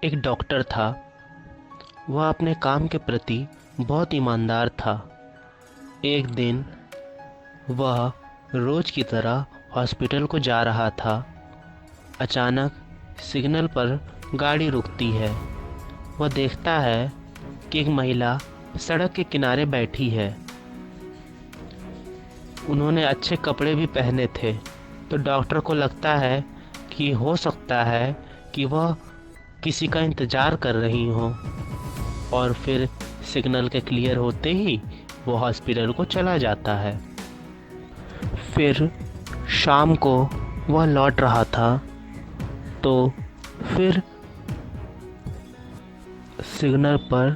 एक डॉक्टर था। वह अपने काम के प्रति बहुत ईमानदार था। एक दिन वह रोज की तरह हॉस्पिटल को जा रहा था। अचानक सिग्नल पर गाड़ी रुकती है। वह देखता है कि एक महिला सड़क के किनारे बैठी है। उन्होंने अच्छे कपड़े भी पहने थे, तो डॉक्टर को लगता है कि हो सकता है कि वह किसी का इंतज़ार कर रही हो। और फिर सिग्नल के क्लियर होते ही वो हॉस्पिटल को चला जाता है। फिर शाम को वह लौट रहा था, तो फिर सिग्नल पर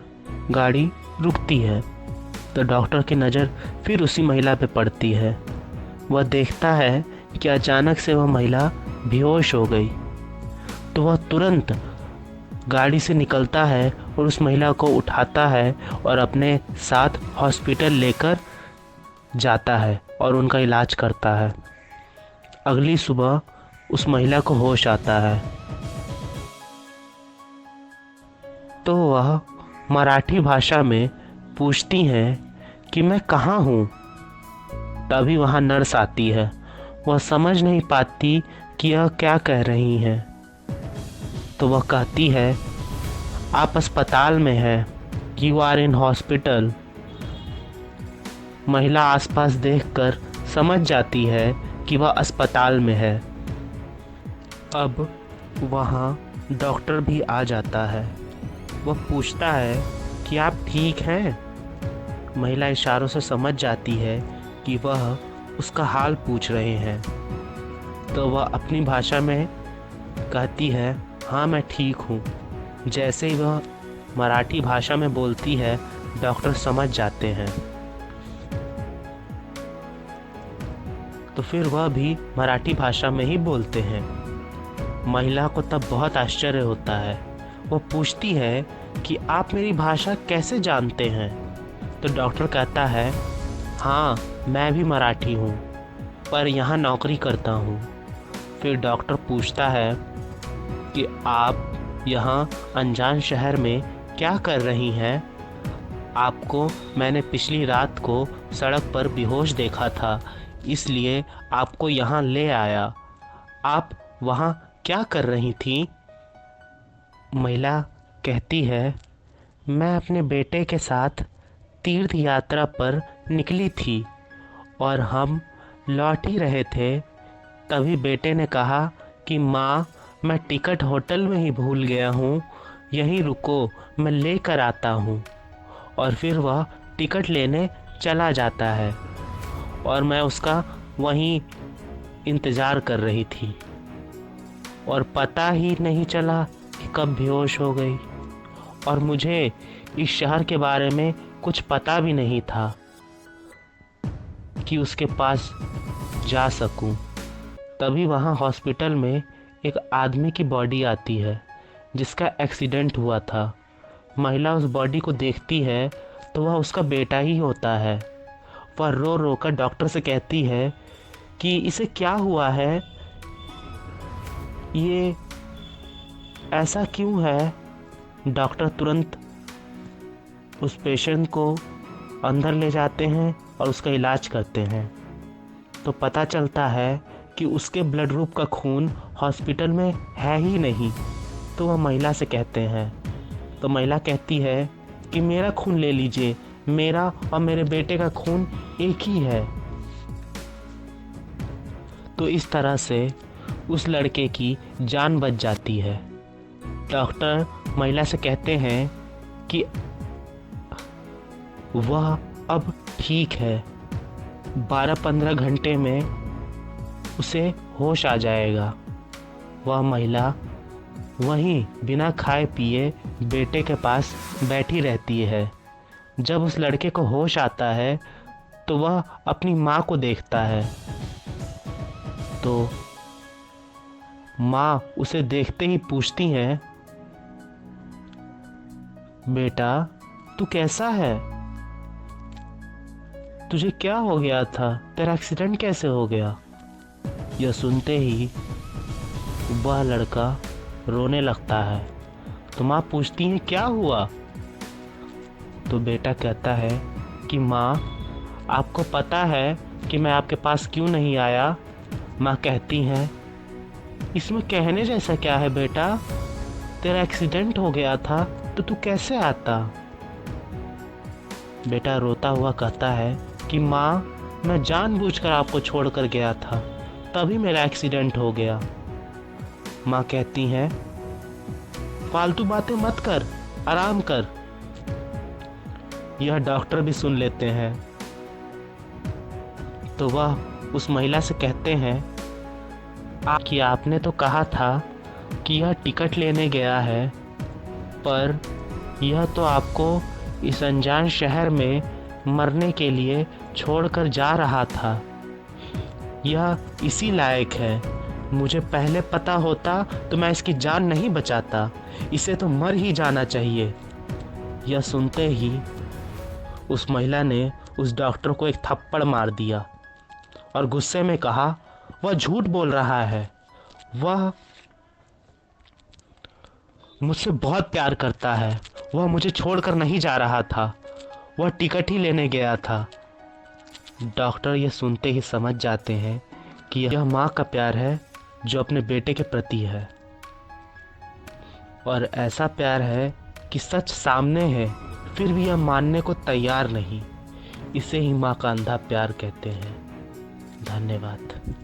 गाड़ी रुकती है। तो डॉक्टर की नज़र फिर उसी महिला पे पड़ती है। वह देखता है कि अचानक से वह महिला बेहोश हो गई। तो वह तुरंत गाड़ी से निकलता है और उस महिला को उठाता है और अपने साथ हॉस्पिटल लेकर जाता है और उनका इलाज करता है। अगली सुबह उस महिला को होश आता है, तो वह मराठी भाषा में पूछती हैं कि मैं कहाँ हूँ। तभी वहाँ नर्स आती है। वह समझ नहीं पाती कि यह क्या कह रही हैं। तो वह कहती है, आप अस्पताल में हैं, यू आर इन हॉस्पिटल। महिला आसपास देखकर समझ जाती है कि वह अस्पताल में है। अब वहाँ डॉक्टर भी आ जाता है। वह पूछता है कि आप ठीक हैं। महिला इशारों से समझ जाती है कि वह उसका हाल पूछ रहे हैं। तो वह अपनी भाषा में कहती है, हाँ मैं ठीक हूँ। जैसे ही वह मराठी भाषा में बोलती है, डॉक्टर समझ जाते हैं। तो फिर वह भी मराठी भाषा में ही बोलते हैं। महिला को तब बहुत आश्चर्य होता है। वो पूछती है कि आप मेरी भाषा कैसे जानते हैं। तो डॉक्टर कहता है, हाँ मैं भी मराठी हूँ, पर यहाँ नौकरी करता हूँ। फिर डॉक्टर पूछता है कि आप यहाँ अनजान शहर में क्या कर रही हैं। आपको मैंने पिछली रात को सड़क पर बेहोश देखा था, इसलिए आपको यहाँ ले आया। आप वहाँ क्या कर रही थी? महिला कहती है, मैं अपने बेटे के साथ तीर्थ यात्रा पर निकली थी और हम लौट ही रहे थे। तभी बेटे ने कहा कि माँ, मैं टिकट होटल में ही भूल गया हूँ, यहीं रुको, मैं लेकर आता हूँ। और फिर वह टिकट लेने चला जाता है और मैं उसका वहीं इंतज़ार कर रही थी और पता ही नहीं चला कि कब बेहोश हो गई। और मुझे इस शहर के बारे में कुछ पता भी नहीं था कि उसके पास जा सकूं। तभी वहाँ हॉस्पिटल में एक आदमी की बॉडी आती है जिसका एक्सीडेंट हुआ था। महिला उस बॉडी को देखती है तो वह उसका बेटा ही होता है। वह रो रो कर डॉक्टर से कहती है कि इसे क्या हुआ है, ये ऐसा क्यों है। डॉक्टर तुरंत उस पेशेंट को अंदर ले जाते हैं और उसका इलाज करते हैं। तो पता चलता है कि उसके ब्लड ग्रुप का खून हॉस्पिटल में है ही नहीं। तो वह महिला से कहते हैं, तो महिला कहती है कि मेरा खून ले लीजिए, मेरा और मेरे बेटे का खून एक ही है। तो इस तरह से उस लड़के की जान बच जाती है। डॉक्टर महिला से कहते हैं कि वह अब ठीक है, 12-15 घंटे में उसे होश आ जाएगा। वह महिला वहीं बिना खाए पिए बेटे के पास बैठी रहती है। जब उस लड़के को होश आता है तो वह अपनी माँ को देखता है। तो माँ उसे देखते ही पूछती हैं, बेटा तू कैसा है, तुझे क्या हो गया था, तेरा एक्सीडेंट कैसे हो गया। यह सुनते ही वह लड़का रोने लगता है। तो माँ पूछती है क्या हुआ? तो बेटा कहता है कि माँ, आपको पता है कि मैं आपके पास क्यों नहीं आया? माँ कहती हैं, इसमें कहने जैसा क्या है बेटा, तेरा एक्सीडेंट हो गया था तो तू कैसे आता? बेटा रोता हुआ कहता है कि माँ, मैं जानबूझकर आपको छोड़कर गया था, तभी मेरा एक्सीडेंट हो गया। माँ कहती हैं, फालतू बातें मत कर, आराम कर। यह डॉक्टर भी सुन लेते हैं। तो वह उस महिला से कहते हैं कि आपने तो कहा था कि यह टिकट लेने गया है, पर यह तो आपको इस अनजान शहर में मरने के लिए छोड़कर जा रहा था। यह इसी लायक है। मुझे पहले पता होता तो मैं इसकी जान नहीं बचाता। इसे तो मर ही जाना चाहिए। यह सुनते ही उस महिला ने उस डॉक्टर को एक थप्पड़ मार दिया और गुस्से में कहा, वह झूठ बोल रहा है। वह मुझसे बहुत प्यार करता है। वह मुझे छोड़कर नहीं जा रहा था। वह टिकट ही लेने गया था। डॉक्टर ये सुनते ही समझ जाते हैं कि यह माँ का प्यार है जो अपने बेटे के प्रति है, और ऐसा प्यार है कि सच सामने है फिर भी यह मानने को तैयार नहीं। इसे ही माँ का अंधा प्यार कहते हैं। धन्यवाद।